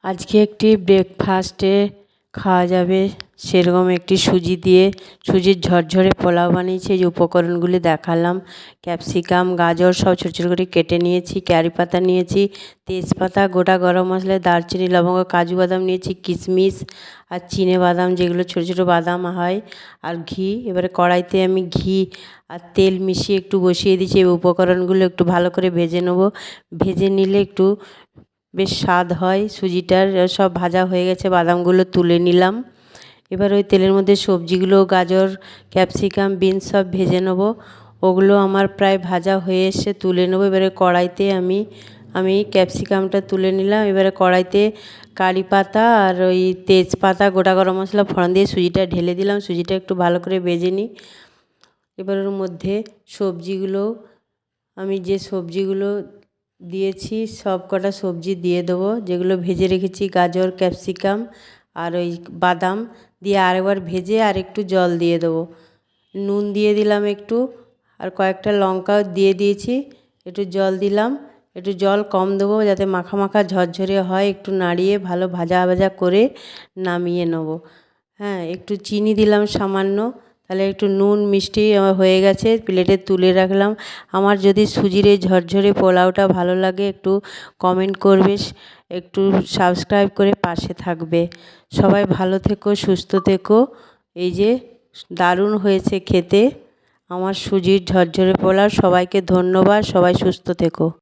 আজকে একটি ব্রেকফাস্টে খাওয়া যাবে সেরকম একটি সুজির ঝরঝরে পোলাও বানিয়েছি। এই যে উপকরণগুলি দেখালাম, ক্যাপসিকাম, গাজর সব ছোটো ছোটো করে কেটে নিয়েছি, কারি পাতা নিয়েছি, তেজপাতা, গোটা গরম মশলা, দারচিনি, লবঙ্গ, কাজু বাদাম নিয়েছি, কিশমিশ আর চিনে বাদাম যেগুলো ছোটো ছোটো বাদাম হয়, আর ঘি। এবারে কড়াইতে আমি ঘি আর তেল মিশিয়ে একটু বসিয়ে দিয়েছি। এই উপকরণগুলো একটু ভালো করে ভেজে নেব। ভেজে নিলে একটু বেশ স্বাদ হয় সুজিটার। সব ভাজা হয়ে গেছে, বাদামগুলো তুলে নিলাম। এবার ওই তেলের মধ্যে সবজিগুলো, গাজর, ক্যাপসিকাম, বিনস সব ভেজে নেব। ওগুলো আমার প্রায় ভাজা হয়ে এসে তুলে নেব। এবারে কড়াইতে আমি ক্যাপসিকামটা তুলে নিলাম। এবারে কড়াইতে কারি পাতা আর ওই তেজপাতা, গোটা গরম মশলা ফোড়ন দিয়ে সুজিটা ঢেলে দিলাম। সুজিটা একটু ভালো করে ভেজে নিই। এবার ওর মধ্যে আমি যে সবজিগুলো দিয়েছি সব কটা সবজি দিয়ে দেবো, যেগুলো ভেজে রেখেছি, গাজর, ক্যাপসিকাম আর ওই বাদাম দিয়ে আরেকবার ভেজে আর একটু জল দিয়ে দেবো। নুন দিয়ে দিলাম একটু, আর কয়েকটা লঙ্কাও দিয়ে দিয়েছি। একটু জল দিলাম, একটু জল কম দেবো যাতে মাখা মাখা ঝরঝরে হয়। একটু নাড়িয়ে ভালো ভাজা ভাজা করে নামিয়ে নেব। হ্যাঁ, একটু চিনি দিলাম সামান্য, তাহলে একটু নুন মিষ্টি আমার হয়ে গেছে, প্লেটে তুলে রাখলাম। আমার যদি সুজির এই ঝরঝরে পোলাওটা ভালো লাগে একটু কমেন্ট করবে, একটু সাবস্ক্রাইব করে পাশে থাকবে। সবাই ভালো থেকো, সুস্থ থেকো। এই যে দারুণ হয়েছে খেতে আমার সুজির ঝরঝরে পোলাও। সবাইকে ধন্যবাদ, সবাই সুস্থ থেকো।